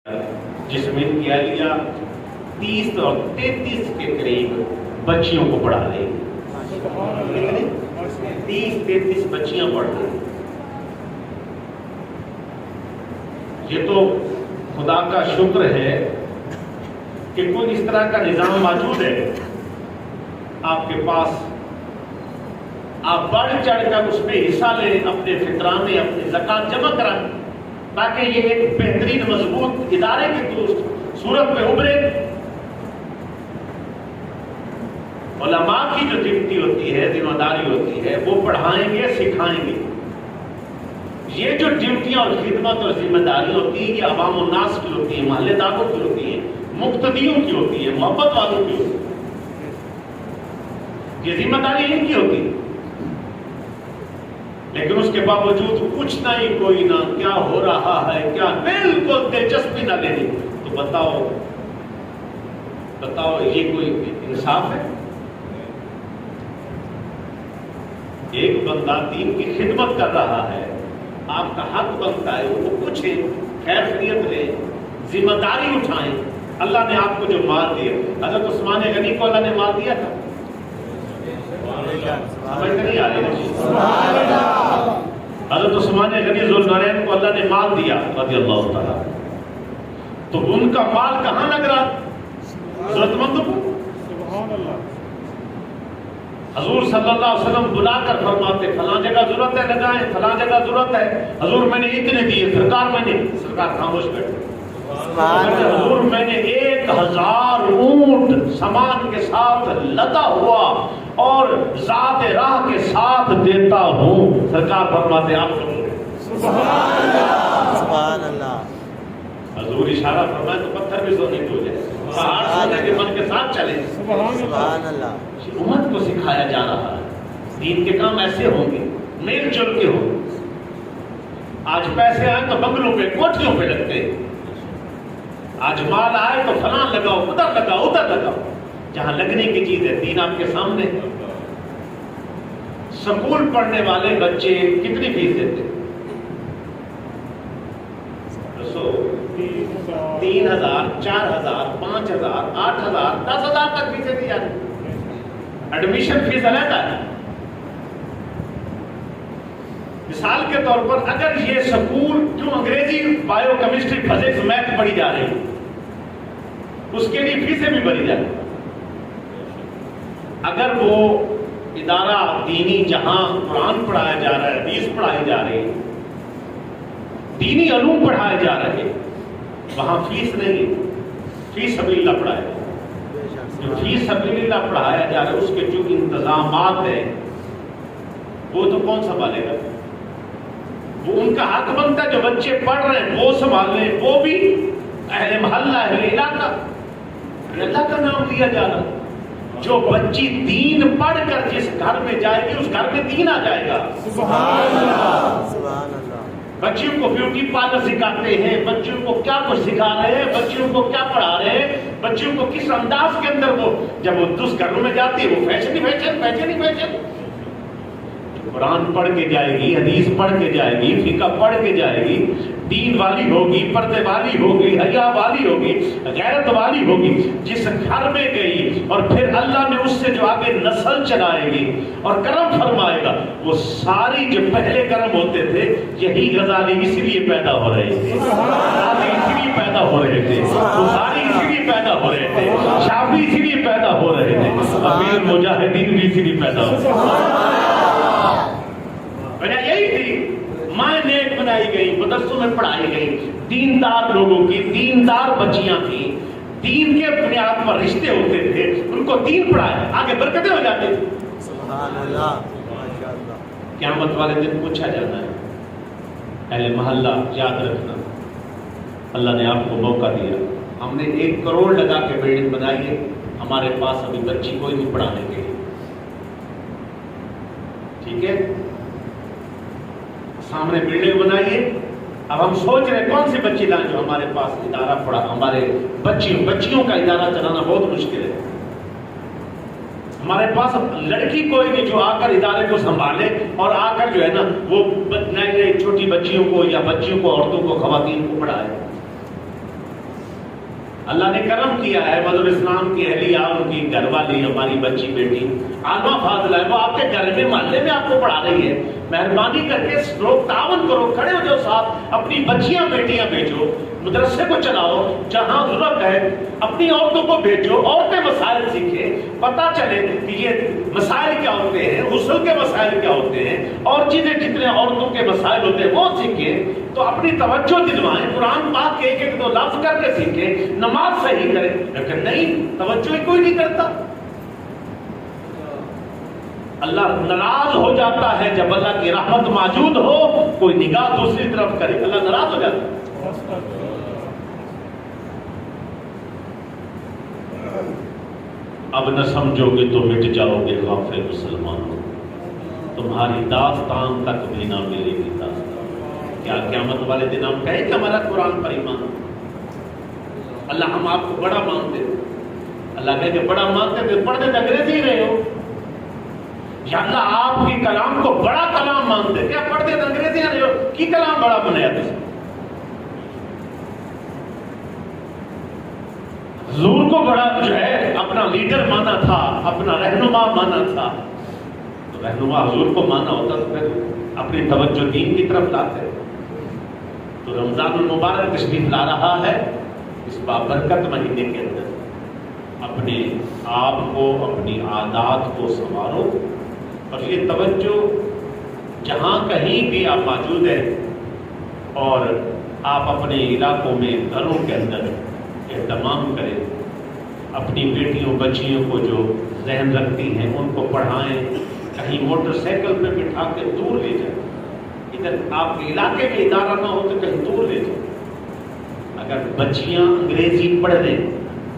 جس میں کیا لیا 30 اور 33 کے قریب بچیوں کو پڑھا رہی ہے. 30-33 بچیاں پڑھ رہی. یہ تو خدا کا شکر ہے کہ کوئی اس طرح کا نظام موجود ہے آپ کے پاس. آپ بڑھ چڑھ کر اس میں حصہ لیں، اپنے فطرانے اپنے زکات جمع کرائیں تاکہ یہ ایک بہترین مضبوط ادارے کی صورت میں ابھرے. علماء کی جو ڈیوٹی ہوتی ہے، ذمہ داری ہوتی ہے، وہ پڑھائیں گے، سکھائیں گے. یہ جو ڈیوٹیاں اور خدمت اور ذمہ داری ہوتی ہے یہ عوام الناس کی ہوتی ہے، محلے داروں کی ہوتی ہے، مقتدیوں کی ہوتی ہے، محبت والوں کی ہوتی ہے. یہ ذمہ داری ان کی ہوتی ہے. لیکن اس کے باوجود کچھ نہیں، کوئی نہ کیا ہو رہا ہے، کیا بالکل دلچسپی نہ لینی. تو بتاؤ یہ کوئی انصاف ہے؟ ایک بندہ دین کی خدمت کر رہا ہے، آپ کا حق بنتا ہے وہ پوچھیں، خیر خیریت لیں، ذمہ داری اٹھائیں. اللہ نے آپ کو جو مال دیا، حضرت عثمان غنی کو اللہ نے مال دیا تھا. سمجھ نہیں آ رہی؟ حضرت عثمان غنی ذوالنورین کو اللہ نے مال دیا رضی اللہ تعالیٰ. تو ان کا مال کہاں لگ رہا؟ ضرورت مندوں کو. حضور صلی اللہ علیہ وسلم بلا کر فرماتے فلاں جگہ ضرورت ہے لگائیں، فلاں جگہ ضرورت ہے. حضور میں نے اتنے دیے، سرکار خاموش بیٹھے. حضور میں نے 1000 اونٹ سامان کے ساتھ لدا ہوا اور ذات راہ کے ساتھ دیتا ہوں. سرکار فرماتے آپ سبحان اللہ. حضور اشارہ فرمائے تو پتھر بھی سونے کے ہو جائے، پہاڑ سونے کے من کے ساتھ چلے. سبحان اللہ. امت کو سکھایا جا رہا ہے دین کے کام ایسے ہوں گے، میل جل کے ہوں. آج پیسے آئے تو بنگلوں پہ کوٹھیوں پہ لگتے، آج مال آئے تو فلاں لگاؤ، ادھر لگاؤ، ادھر لگاؤ. جہاں لگنے کی چیز ہے دین آپ کے سامنے. سکول پڑھنے والے بچے کتنی فیس دیتے؟ 3000 4000 5000 8000 10,000 تک فیسیں دی جاتی. ایڈمیشن فیس علیحدہ ہے. مثال کے طور پر اگر یہ سکول جو انگریزی بایو کیمسٹری فزکس میتھ پڑھی جا رہی ہے اس کے لیے فیسیں بھی بھری جاتی. اگر وہ ادارہ دینی جہاں قرآن پڑھایا جا رہا ہے، حدیث پڑھائی جا رہی ہے، دینی علوم پڑھائے جا رہے ہیں، وہاں فیس نہیں، فی سبیل اللہ پڑھایا. جو فی سبیل اللہ پڑھایا جا رہا ہے اس کے جو انتظامات ہیں وہ تو کون سنبھالے گا؟ وہ ان کا حق بنتا ہے جو بچے پڑھ رہے ہیں وہ سنبھالیں. وہ بھی اہل محلہ اہل علاقہ. اللہ کا نام لیا جا رہا. جو بچی دین پڑھ کر جس گھر میں جائے گی اس گھر میں دین آ جائے گا. سبحان اللہ. سبحان اللہ. بچیوں کو بیوٹی پارلر سکھاتے ہیں، بچیوں کو کیا کچھ سکھا رہے ہیں، بچیوں کو کیا پڑھا رہے ہیں، بچیوں کو کس انداز کے اندر وہ جب وہ اس گھروں میں جاتی ہے وہ فیشن ہی فیشن، فیشن ہی فیشن. قرآن پڑھ کے جائے گی، حدیث پڑھ کے جائے گی، فقہ پڑھ کے جائے گی، دین والی ہوگی، پردے والی ہوگی، حیا والی ہوگی، غیرت والی ہوگی. جس گھر میں گئی اور پھر اللہ نے اس سے جو آگے نسل چلائے گی اور کرم فرمائے گا، وہ ساری جو پہلے کرم ہوتے تھے یہی غزالی اس لیے پیدا ہو رہے تھے، غزالی اس لیے پیدا ہو رہے تھے، بخاری اس لیے پیدا ہو رہے تھے، شافعی اس لیے پیدا ہو رہے تھے، امیر مجاہدین بھی اس لیے پیدا ہو رہے تھے. وجہ یہی تھی ماں نیک بنائی گئی، مدرسوں میں پڑھائی گئی، دیندار لوگوں کی دیندار بچیاں تھیں، دین کے بنیاد پر رشتے ہوتے تھے، ان کو دین پڑھایا، آگے برکتیں ہو جاتی تھی. سبحان اللہ. ماشاءاللہ. قیامت والے دن پوچھا جانا ہے. اہل محلہ یاد رکھنا، اللہ نے آپ کو موقع دیا، ہم نے 1 کروڑ لگا کے بلڈنگ بنائی ہے، ہمارے پاس ابھی بچی کوئی نہیں پڑھانے کے لیے. ٹھیک ہے، سامنے بلڈنگ بنائیے. اب ہم سوچ رہے کون سی بچی لائیں جو ہمارے پاس ادارہ پڑھا. ہمارے بچیوں کا ادارہ چلانا بہت مشکل ہے. ہمارے پاس لڑکی کوئی نہیں جو آ کر ادارے کو سنبھالے اور آ کر جو ہے نا وہ نئی چھوٹی بچیوں کو یا بچیوں کو، عورتوں کو، خواتین کو پڑھائے. اللہ نے کرم کیا ہے، مدر اسلام کی اہلیہ، ان کی گھر والی، ہماری بچی بیٹی عالمہ فاضلہ ہے، وہ آپ کے گھر میں محلے میں آپ کو پڑھا رہی ہے. مہربانی کر کے لوگ تعاون کرو، کھڑے ہو جاؤ ساتھ، اپنی بچیاں بیٹیاں بھیجو، مدرسے کو چلاؤ، جہاں ضرورت ہے اپنی عورتوں کو بھیجو، عورتیں مسائل سیکھیں، پتہ چلے کہ یہ مسائل کیا ہوتے ہیں، غسل کے مسائل کیا ہوتے ہیں، اور چیزیں جتنے عورتوں کے مسائل ہوتے ہیں وہ سیکھیں. تو اپنی توجہ دلوائیں، قرآن پاک کے ایک ایک دو لفظ کر کے سیکھیں، نماز صحیح کریں. لیکن نہیں، توجہ ہی کوئی نہیں کرتا. اللہ ناراض ہو جاتا ہے جب اللہ کی رحمت موجود ہو، کوئی نگاہ دوسری طرف کرے، اللہ ناراض ہو جاتا ہے. اب نہ سمجھو گے تو مٹ جاؤ گے غافل مسلمانوں، تمہاری داستان تک بھی نہ میری بھی داستان. کیا قیامت والے دن ہم کہیں کہ ہمارا قرآن پر ایمان؟ اللہ ہم آپ کو بڑا مانتے، اللہ کہے کہ بڑا مانتے تو پڑھتے انگریزی ہی رہے ہو. یا اللہ آپ کی کلام کو بڑا کلام مانتے، کیا پڑھتے تو انگریزی رہے ہو کی کلام بڑا بنایا تھا. حضور کو بڑا جو ہے اپنا لیڈر مانا تھا، اپنا رہنما مانا تھا. تو رہنما حضور کو مانا ہوتا تو پھر اپنی توجہ دین کی طرف لاتے. تو رمضان المبارک تشریف لا رہا ہے، اس بابرکت مہینے کے اندر اپنے آپ کو، اپنی عادات کو سنوارو، اور یہ توجہ جہاں کہیں بھی آپ موجود ہیں اور آپ اپنے علاقوں میں گھروں کے اندر اہتمام کریں. اپنی بیٹیوں بچیوں کو جو ذہن رکھتی ہیں ان کو پڑھائیں، کہیں موٹر سائیکل پہ بٹھا کے دور لے جائیں. ادھر آپ کے علاقے میں ادارہ نہ ہو تو کہیں دور لے جائیں. اگر بچیاں انگریزی پڑھ لیں،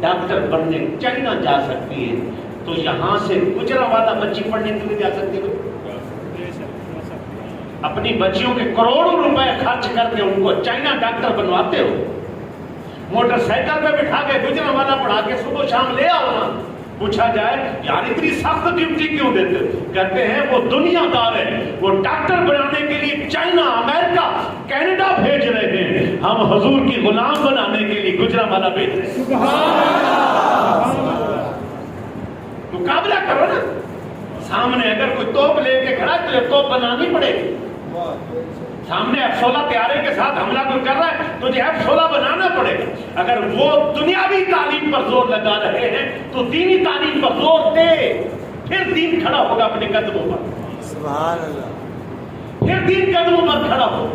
ڈاکٹر بننے چائنا جا سکتی ہے، تو یہاں سے گجرانوالہ بچی پڑھنے کے لیے جا سکتی ہے. اپنی بچیوں کے کروڑوں روپے خرچ کر کے ان کو چائنا ڈاکٹر بنواتے ہو، موٹر سائیکل پہ بٹھا کے گجرانوالہ پڑھا کے صبح شام لے آؤ نا. پوچھا جائے یار اتنی سخت ڈیوٹی کیوں دیتے؟ کہتے ہیں وہ دنیا دار ہے، وہ ڈاکٹر بنانے کے لیے چائنا، امریکہ، کینیڈا بھیج رہے ہیں، ہم حضور کی غلام بنانے کے لیے گجرانوالہ بھیج رہے ہیں. مقابلہ کرو نا. سامنے اگر کوئی توپ لے کے کھڑا ہے تو توپ بنانی پڑے گی. سامنے F-16 طیارے کے ساتھ حملہ کوئی کر رہا ہے تو F-16 بنانا پڑے گا. اگر وہ دنیاوی تعلیم پر زور لگا رہے ہیں تو دینی تعلیم پر زور دے، پھر دین کھڑا ہوگا اپنے قدموں پر. سبحان اللہ. پھر دین قدموں پر کھڑا ہو.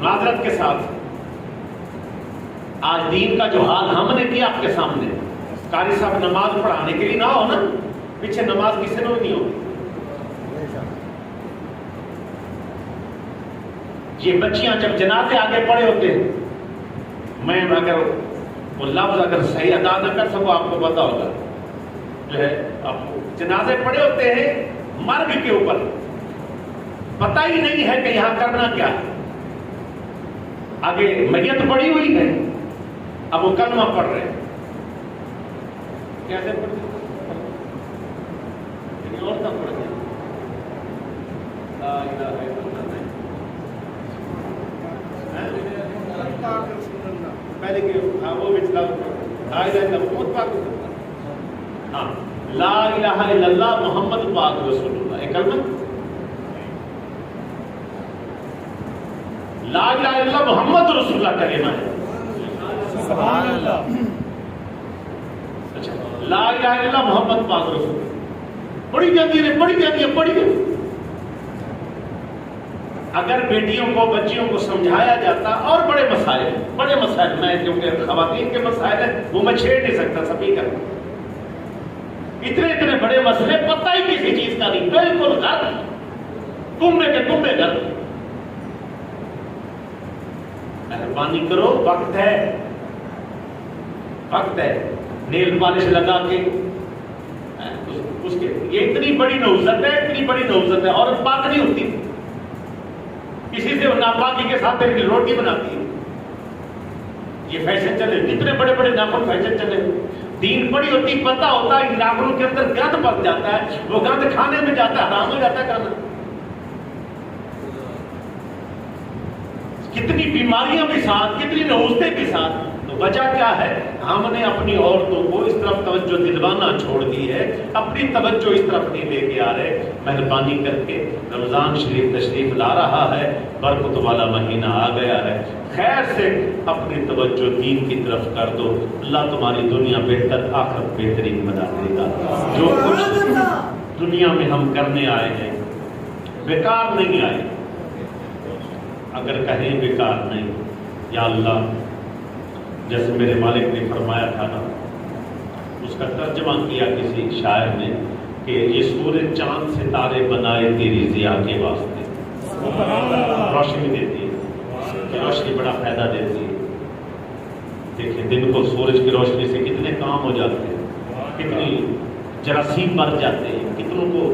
معذرت کے ساتھ آج دین کا جو حال ہم نے کیا آپ کے سامنے، قاری صاحب نماز پڑھانے کے لیے نہ ہو نا، پیچھے نماز کسی نے نہیں ہوگی. یہ بچیاں جب جنازے آگے پڑے ہوتے ہیں، میں اگر وہ لفظ اگر صحیح ادا نہ کر سکوں آپ کو پتا ہوگا، جو ہے اب جنازے پڑے ہوتے ہیں مرگ کے اوپر، پتہ ہی نہیں ہے کہ یہاں کرنا کیا ہے. آگے میت پڑی ہوئی ہے، اب وہ کلمہ پڑھ رہے ہیں. کیسے پڑھتے اور تب پڑھتے لا الہ الا اللہ. پہلے کہ وہ بھی لا الہ الا محمد پاک، ہاں لا الہ الا اللہ محمد پاک رسول اللہ. ایک کلمہ لا الہ الا اللہ محمد رسول اللہ کلمہ ہے. سبحان اللہ. اچھا لا الہ الا اللہ محمد پاک رسول اللہ پڑھی جاتی ہے، پڑھی جاتی ہے، پڑھی جاتی ہے. اگر بیٹیوں کو بچیوں کو سمجھایا جاتا، اور بڑے مسائل میں کیونکہ خواتین کے مسائل ہیں وہ میں چھیڑ نہیں سکتا سبھی کا، اتنے بڑے مسئلے پتہ ہی کسی چیز کا نہیں، بالکل غلط، کنبے کے کنبے غلط. مہربانی کرو، وقت ہے نیل پالش لگا کے اس کے، یہ اتنی بڑی نوزت ہے. عورت پاک نہیں ہوتی، کسی سے ناپاکی کے ساتھ روٹی بناتی ہے. یہ فیشن چلے، اتنے بڑے ناخن فیشن چلے. دین پڑی ہوتی، پتہ ہوتا ہے ناخنوں کے اندر گند پس جاتا ہے، وہ گند کھانے میں جاتا ہے، حرام ہو جاتا ہے کھانا. کتنی بیماریاں بھی ساتھ، کتنی نحوستیں بھی ساتھ. تو وجہ کیا ہے؟ ہم نے اپنی عورتوں کو اس طرف توجہ دلوانا چھوڑ دی ہے، اپنی توجہ اس طرف نہیں لے کے آ رہے. مہربانی کر کے رمضان شریف تشریف لا رہا ہے، برکت والا مہینہ آ گیا ہے، خیر سے اپنی توجہ دین کی طرف کر دو. اللہ تمہاری دنیا بہتر، آخرت بہترین بنا دے گا. جو کچھ دنیا میں ہم کرنے آئے ہیں بیکار نہیں آئے. اگر کہیں بیکار نہیں، یا اللہ جیسے میرے مالک نے فرمایا تھا نا، اس کا ترجمہ کیا کسی شاعر نے کہ یہ سورج چاند ستارے بنائے تیری ضیاء کے واسطے. روشنی دیتی ہے، روشنی بڑا فائدہ دیتی ہے. دیکھیں دن کو سورج کی روشنی سے کتنے کام ہو جاتے ہیں، کتنی جراثیم مر جاتے ہیں، کتنوں کو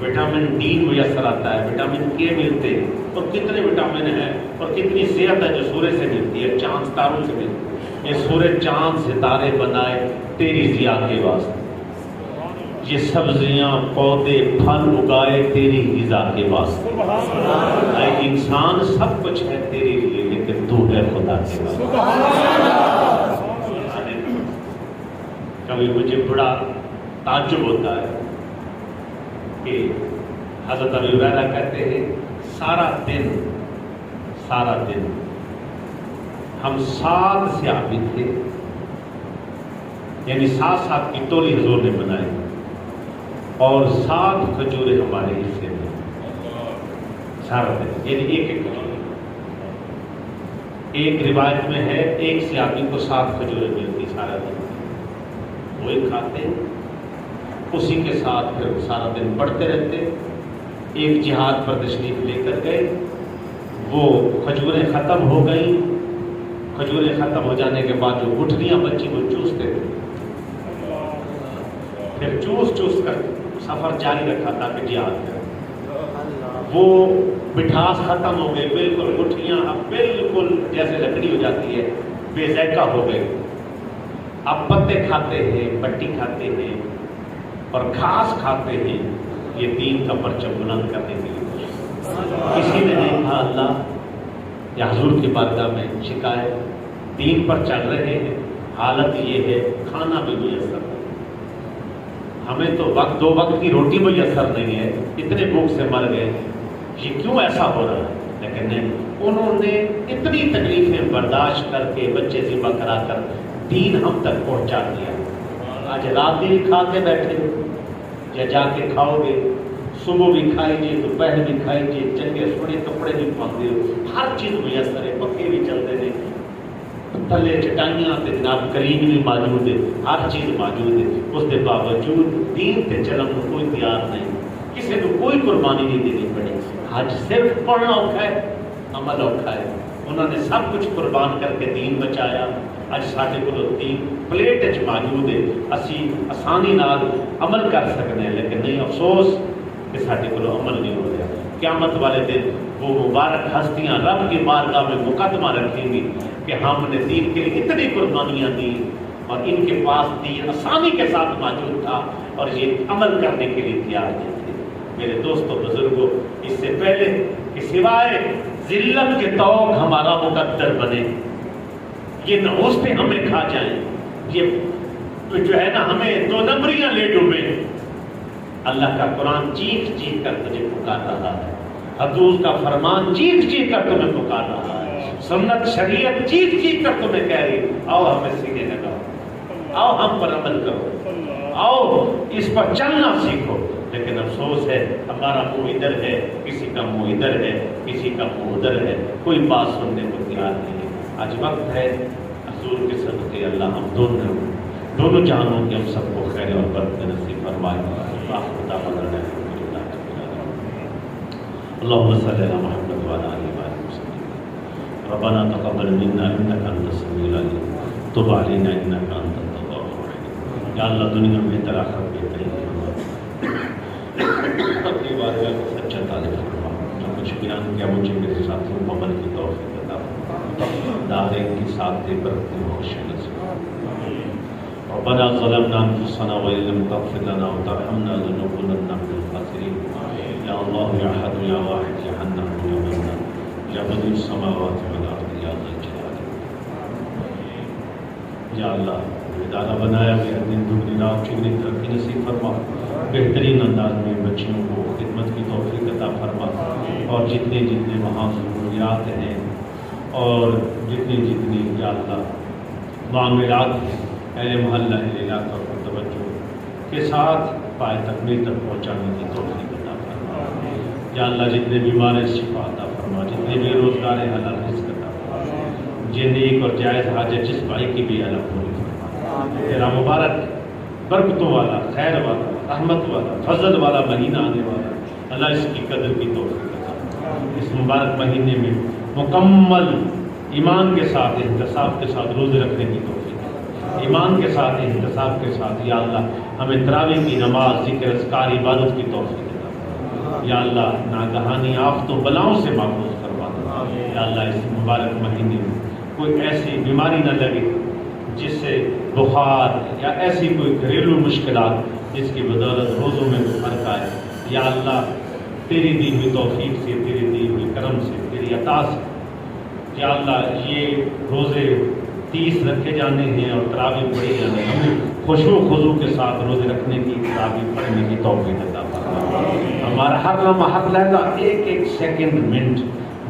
وٹامن ڈی میسر آتا ہے، وٹامن کے ملتے ہیں، اور کتنے وٹامن ہیں اور کتنی صحت ہے جو سورج سے ملتی ہے، چاند ستاروں سے ملتی ہے. یہ سورج چاند ستارے بنائے تیری ضیاء کے واسطے، یہ سبزیاں پودے پھل اگائے تیری غذا کے واسطے. اے انسان سب کچھ ہے تیرے لیے، لیکن تو ہے خدا کے واسطے. کبھی مجھے بڑا تعجب ہوتا ہے کہ حضرت ابو ہریرہ کہتے ہیں سارا دن ہم 7 صحابی تھے، یعنی 7 کی ٹولی حضور نے بنائی اور 7 کھجوریں ہمارے حصے میں. سارا دن یعنی ایک کھجور. ایک روایت میں ہے ایک صحابی کو 7 کھجوریں ملتی سارا دن، وہی کھاتے، اسی کے ساتھ پھر سارا دن پڑھتے رہتے. ایک جہاد پر تشریف لے کر گئے، وہ کھجوریں ختم ہو گئیں. کھجوریں ختم ہو جانے کے بعد جو گٹھلیاں بچی وہ چوستے تھے، پھر چوس کر سفر جاری رکھا تھا کہ جہاد کرے. وہ مٹھاس ختم ہو گئی، بالکل گٹھلیاں اب بالکل جیسے لکڑی ہو جاتی ہے، بے ذائقہ ہو گئی. اب پتے کھاتے ہیں، پٹی کھاتے ہیں اور گھاس کھاتے ہیں. یہ دین کا پرچم بلند کرنے کے لیے کسی نے نہیں کہا اللہ یا حضور کی بارگاہ میں شکایت، دین پر چل رہے ہیں، حالت یہ ہے کھانا بھی میسر نہیں، ہمیں تو 2 وقت کی روٹی میسر نہیں ہے، اتنے بھوک سے مر گئے، یہ کیوں ایسا ہو رہا ہے؟ لیکن نہیں، انہوں نے اتنی تکلیفیں برداشت کر کے بچے ذبح کرا کر دین ہم تک پہنچا دیا. آج رات بھی کھا کے بیٹھے یا جا کے کھاؤ گے، صبح بھی کھائیے، دوپہر بھی کھائیے، چنگے سونے کپڑے بھی پہنتے ہو، ہر چیز میسر ہے، پکے بھی چلتے ہیں، تھلے چٹائیاں تے جناب کریم بھی موجود ہے، ہر چیز موجود ہے. اس کے باوجود دین تے چلن کو کوئی تیار نہیں، کسی کو کوئی قربانی نہیں دینی پڑی. آج صرف پڑھنا اوکھا ہے، عمل اوکھا ہے. انہوں نے سب کچھ قربان کر کے دین بچایا. اج ساڈے کول دین پلیٹ وچ موجود ہے، اسی آسانی نال عمل کر سکتے ہیں، لیکن نہیں، افسوس کہ ساڈے کول عمل نہیں ہو رہا. قیامت والے دن وہ مبارک ہستیاں رب کی بارگاہ میں مقدمہ رکھیں گی کہ ہم نے دین کے لیے اتنی قربانیاں دی اور ان کے پاس دین آسانی کے ساتھ موجود تھا اور یہ عمل کرنے کے لیے تیار نہیں تھے. میرے دوستوں بزرگوں، اس سے پہلے کہ سوائے ذلت کے توق ہمارا مقدر بنے، یہ نحوستیں ہمیں کھا جائیں، یہ جو ہے نا ہمیں 2 نمبریاں لے ڈوبے. اللہ کا قرآن چیخ چیخ کر تجھے پکار رہا ہے، حضور کا فرمان چیخ چیخ کر تمہیں پکار رہا ہے، سنت شریعت چیخ چیخ کر تمہیں کہہ رہی، آؤ ہمیں سینے لگاؤ، آؤ ہم پر عمل کرو، آؤ اس پر چلنا سیکھو. لیکن افسوس ہے ہمارا منہ ادھر ہے، کسی کا منہ ادھر ہے، کسی کا منہ ادھر ہے، کوئی بات سننے کو تیار نہیں ہے. آج وقت ہے حضور کے صدقے اللہ ہم دونوں جہانوں کے ہم سب کو خیر اور برکت نصیب فرمائے. اللهم صل على محمد وعلى آله وسلم. ربنا تقبل منا انك انت السميع العليم تب علينا انك انت التواب الرحيم. یا اللہ دنیا میں بہتر آخرت بہترین اپنی بارگاہ کو سچا طالب فرما. جو کچھ بیان کیا مجھے میرے ساتھیوں کو عمل کی توفیق عطا فرما. دارین کے ساتھ دے برکت خوشی نصیب. ربنا ظلمنا انفسنا وان لم تغفر لنا وترحمنا لنكونن من الخاسرين. یا اللہ یا احد یا واحد یا حنان یا منان یا بدیع السماوات والارض یا ذا الجلال۔ یا اللہ ادارہ بنایا گیا دن دگنی رات چگنی ترقی نصیب فرما، بہترین انداز میں بچیوں کو خدمت کی توفیق عطا فرما، اور جتنے جتنے وہاں ضروریات ہیں اور جتنی یا اللہ معاملات ہیں اہل محلہ اہل علاقہ کو توجہ کے ساتھ پائے تکمیل تک پہنچانے کی توفیق عطا فرما۔ یا اللہ جتنے بیمار ہیں شفا عطا فرما، جتنے بے روزگار ہیں حلال رزق عطا فرما، جن نیک اور جائز حاجت جس بھائی کی بھی اللہ پوری فرما۔ تیرا مبارک برکتوں والا، خیر والا، رحمت والا، فضل والا مہینہ آنے والا، اللہ اس کی قدر کی توفیق عطا فرما۔ اس مبارک مہینے میں مکمل ایمان کے ساتھ احتساب کے ساتھ روزے رکھنے کی توفیق، ایمان کے ساتھ احتساب کے ساتھ یا اللہ ہمیں تراویح کی نماز، ذکر اذکار، عبادت کی توفیق عطا فرما۔ یا اللہ ناگہانی آفتوں بلاؤں سے محفوظ کروا دے۔ یا اللہ اس مبارک مہینے میں کوئی ایسی بیماری نہ لگے جس سے بخار یا ایسی کوئی گھریلو مشکلات جس کی بدولت روزوں میں فرق آئے۔ یا اللہ تیری دی ہوئی توفیق سے، تیری دی ہوئی کرم سے، تیری عطا سے یا اللہ یہ روزے 30 رکھے جانے ہیں اور تراویح پڑھی جانے ہیں، ہمیں خشوع و خضوع کے ساتھ روزے رکھنے کی، تراویح پڑھنے کی توفیق عطا فرما۔ ہمارا ہر لمحہ، ہر لحظہ، ایک ایک سیکنڈ، منٹ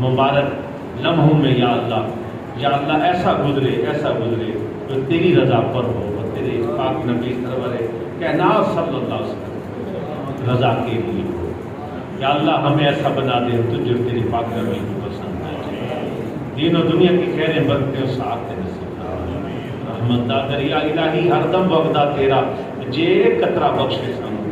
مبارک لمحوں میں یا اللہ ایسا گزرے جو تیری رضا پر ہو اور تیرے پاک نبی سرور کائنات صلی اللہ علیہ وسلم رضا کے لیے ہو۔ یا اللہ ہمیں ایسا بنا دے تجھے اور تیری پاک نبی کو پسند آئے، دین و دنیا کی خیریں برکتیں اور سعادتیں نصیب فرما۔ رحمت دا دریا الہی ہر دم وغدا تیرا، جے قطرہ بخشے سن